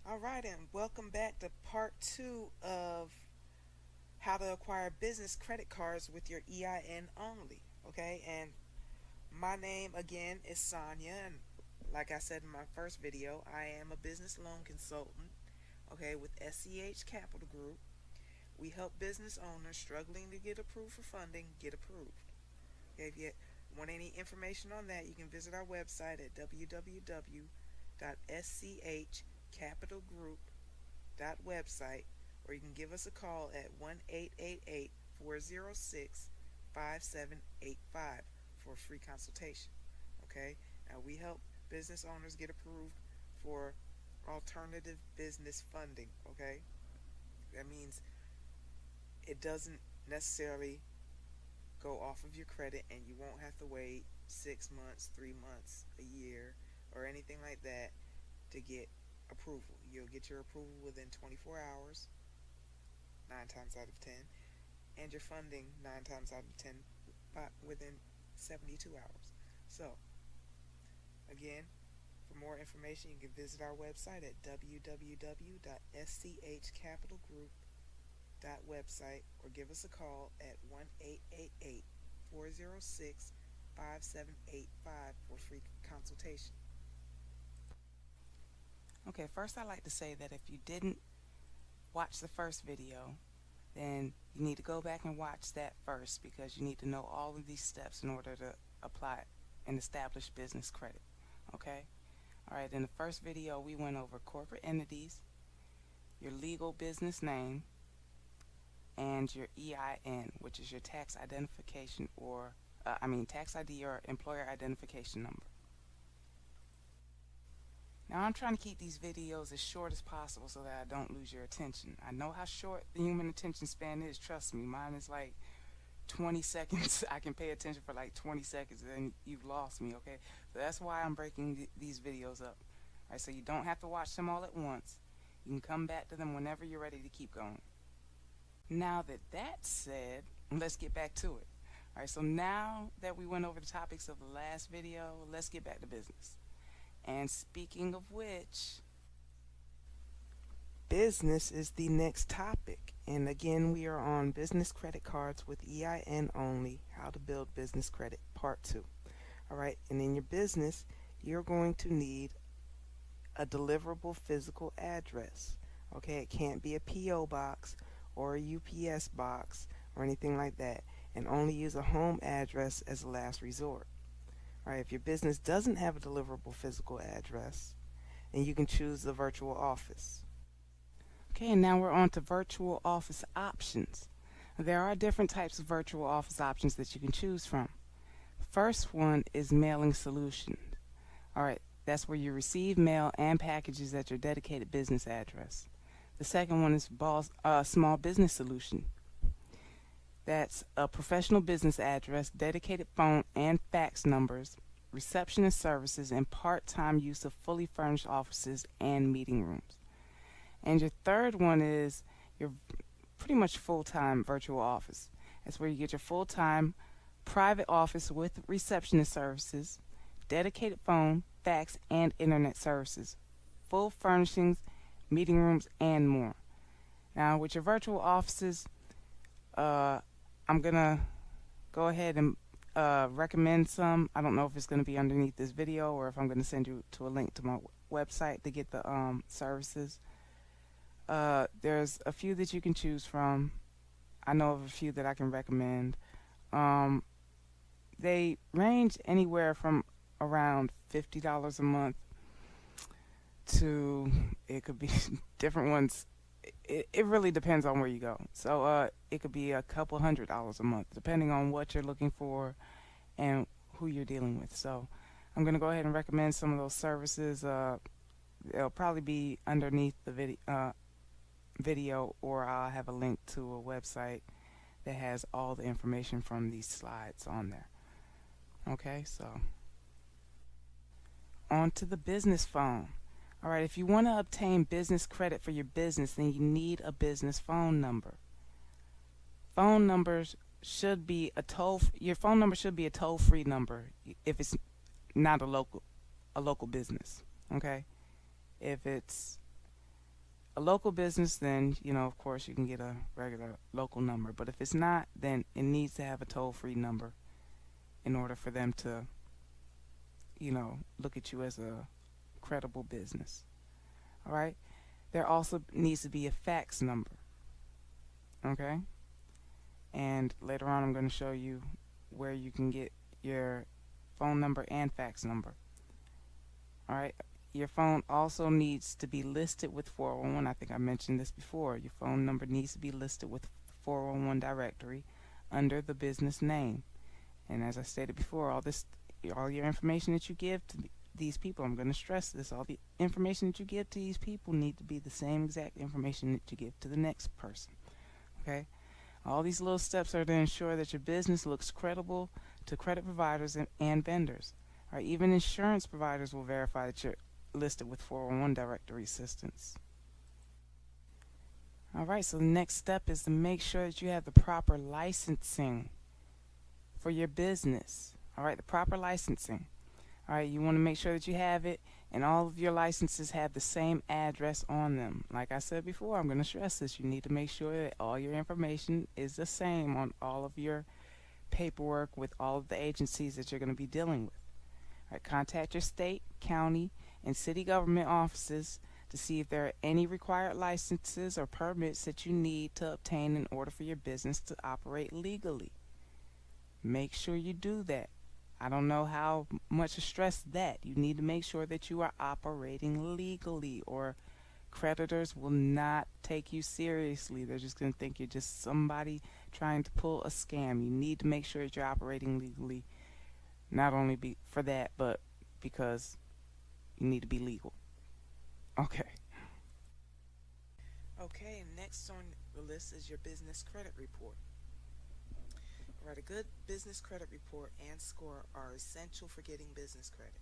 All right, and welcome back to part two of how to acquire business credit cards with your EIN only. Okay, and my name again is Sonia, and like I said in my first video, I am a business loan consultant. Okay, with SCH Capital Group, we help business owners struggling to get approved for funding get approved. Okay, if you want any information on that, you can visit our website at www.schcapitalgroup.website, or you can give us a call at 1-888-406-5785 for a free consultation. Okay, now we help business owners get approved for alternative business funding. Okay, that means it doesn't necessarily go off of your credit, and you won't have to wait 6 months, 3 months, a year, or anything like that to get approval. You'll get your approval within 24 hours, 9 times out of 10, and your funding 9 times out of 10 within 72 hours. So, again, for more information, you can visit our website at www.schcapitalgroup.website, or give us a call at 1-888-406-5785 for free consultation. Okay, first I'd like to say that if you didn't watch the first video, then you need to go back and watch that first, because you need to know all of these steps in order to apply and establish business credit. Okay? Alright, in the first video we went over corporate entities, your legal business name, and your EIN, which is your tax identification or tax ID or employer identification number. Now I'm trying to keep these videos as short as possible so that I don't lose your attention. I know how short the human attention span is, trust me. Mine is like 20 seconds. I can pay attention for like 20 seconds and then you've lost me, okay? So that's why I'm breaking these videos up. Alright, so you don't have to watch them all at once. You can come back to them whenever you're ready to keep going. Now that that's said, let's get back to it. Alright, so now that we went over the topics of the last video, let's get back to business. And speaking of which, business is the next topic. And again, we are on business credit cards with EIN only, how to build business credit, part 2. Alright, and in your business, you're going to need a deliverable physical address. Okay, it can't be a P.O. box or a UPS box or anything like that, and only use a home address as a last resort. Alright, if your business doesn't have a deliverable physical address, then you can choose the virtual office. Okay, and now we're on to virtual office options. There are different types of virtual office options that you can choose from. The first one is mailing solutions. Alright, that's where you receive mail and packages at your dedicated business address. The second one is small business solution. That's a professional business address, dedicated phone and fax numbers, receptionist services, and part-time use of fully furnished offices and meeting rooms. And your third one is your pretty much full-time virtual office. That's where you get your full-time private office with receptionist services, dedicated phone, fax, and internet services, full furnishings, meeting rooms, and more. Now with your virtual offices, I'm gonna go ahead and recommend some. I don't know if it's going to be underneath this video or if I'm going to send you to a link to my website to get the services. There's a few that you can choose from. I know of a few that I can recommend. They range anywhere from around $50 a month to, it could be different ones. It really depends on where you go. So it could be a couple $100s a month depending on what you're looking for and who you're dealing with. So I'm going to go ahead and recommend some of those services. They'll probably be underneath the video, or I'll have a link to a website that has all the information from these slides on there. Okay, so on to the business phone. Alright, if you want to obtain business credit for your business, then you need a business phone number. Phone numbers should be your phone number should be a toll-free number if it's not a local business. Okay? If it's a local business, then of course you can get a regular local number. But if it's not, then it needs to have a toll-free number in order for them to look at you as a credible business. All right. There also needs to be a fax number. Okay. And later on, I'm going to show you where you can get your phone number and fax number. All right. Your phone also needs to be listed with 411. I think I mentioned this before. Your phone number needs to be listed with 411 directory under the business name. And as I stated before, all your information that you give to these people, I'm going to stress this, all the information that you give to these people need to be the same exact information that you give to the next person. Okay? All these little steps are to ensure that your business looks credible to credit providers and vendors. All right, even insurance providers will verify that you're listed with 401 directory assistance. All right, so the next step is to make sure that you have the proper licensing for your business. All right, the proper licensing. All right, you want to make sure that you have it, and all of your licenses have the same address on them. Like I said before, I'm going to stress this. You need to make sure that all your information is the same on all of your paperwork with all of the agencies that you're going to be dealing with. All right, contact your state, county, and city government offices to see if there are any required licenses or permits that you need to obtain in order for your business to operate legally. Make sure you do that. I don't know how much to stress that. You need to make sure that you are operating legally, or creditors will not take you seriously. They're just going to think you're just somebody trying to pull a scam. You need to make sure that you're operating legally, not only for that, but because you need to be legal. Okay. Okay, next on the list is your business credit report. Alright, a good business credit report and score are essential for getting business credit.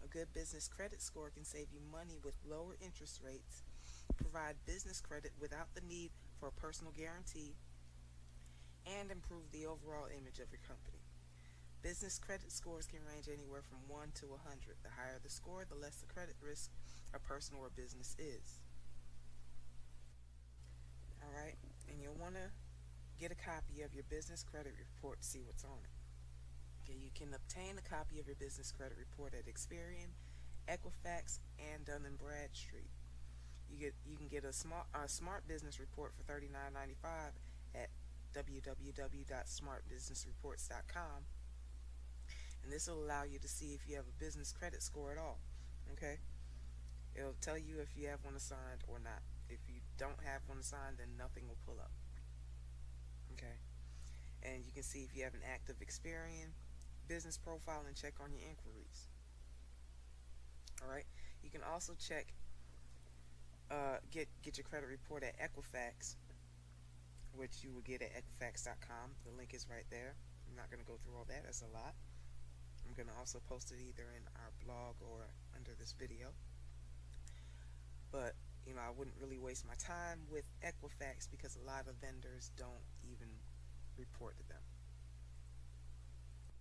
A good business credit score can save you money with lower interest rates, provide business credit without the need for a personal guarantee, and improve the overall image of your company. Business credit scores can range anywhere from 1 to 100. The higher the score, the less the credit risk a person or a business is. Alright, and you'll want to get a copy of your business credit report to see what's on it. Okay, you can obtain a copy of your business credit report at Experian, Equifax, and Dun & Bradstreet. You can get a smart business report for $39.95 at www.smartbusinessreports.com, and this will allow you to see if you have a business credit score at all. Okay, it'll tell you if you have one assigned or not. If you don't have one assigned, then nothing will pull up. Okay, and you can see if you have an active Experian business profile and check on your inquiries. Alright, you can also check get your credit report at Equifax, which you will get at equifax.com. The link is right there. I'm not going to go through all that, that's a lot. I'm going to also post it either in our blog or under this video. But I wouldn't really waste my time with Equifax because a lot of vendors don't even report to them.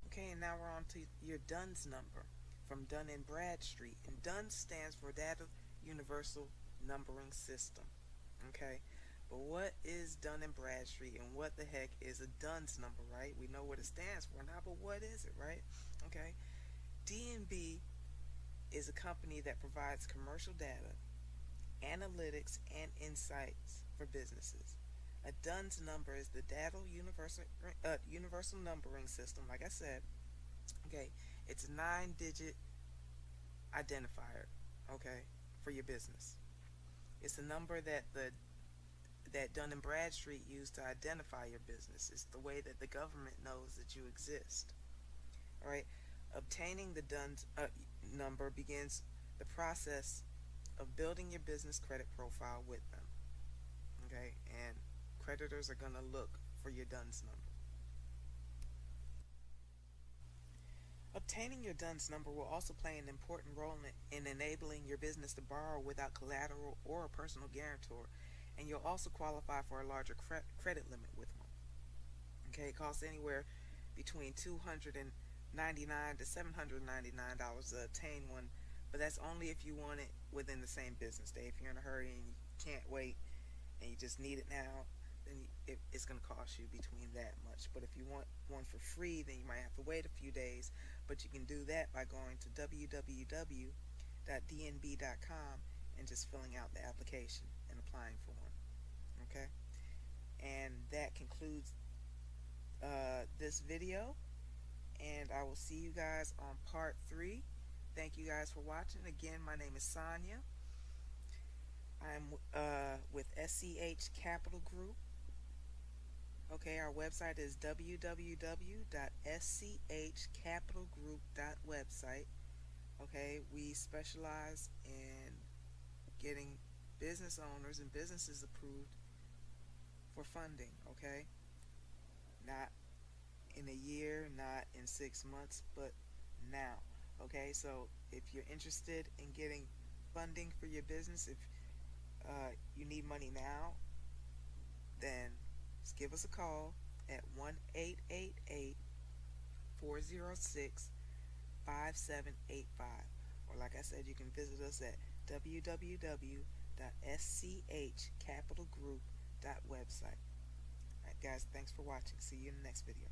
Okay, and now we're on to your DUNS number from Dun & Bradstreet. And DUNS stands for Data Universal Numbering System. Okay, but what is Dun & Bradstreet, and what the heck is a DUNS number, right? We know what it stands for now, but what is it, right? Okay, D&B is a company that provides commercial data, analytics, and insights for businesses. A DUNS number is the Data Universal Numbering System, like I said. Okay, it's a 9-digit identifier, okay, for your business. It's the number that Dun & Bradstreet used to identify your business. It's the way that the government knows that you exist. All right, obtaining the DUNS number begins the process of building your business credit profile with them. Okay, and creditors are going to look for your DUNS number. Obtaining your DUNS number will also play an important role in enabling your business to borrow without collateral or a personal guarantor, and you'll also qualify for a larger credit limit with one. Okay, it costs anywhere between $299 to $799 to obtain one, but that's only if you want it within the same business day. If you're in a hurry and you can't wait and you just need it now, then it's going to cost you between that much. But if you want one for free, then you might have to wait a few days. But you can do that by going to www.dnb.com and just filling out the application and applying for one. Okay? And that concludes this video. And I will see you guys on part 3. Thank you guys for watching. Again, my name is Sonia. I'm with SCH Capital Group. Okay, our website is www.schcapitalgroup.website. Okay, we specialize in getting business owners and businesses approved for funding. Okay, not in a year, not in 6 months, but now. Okay, so if you're interested in getting funding for your business, if you need money now, then just give us a call at 1-888-406-5785. Or like I said, you can visit us at www.schcapitalgroup.website. Alright guys, thanks for watching. See you in the next video.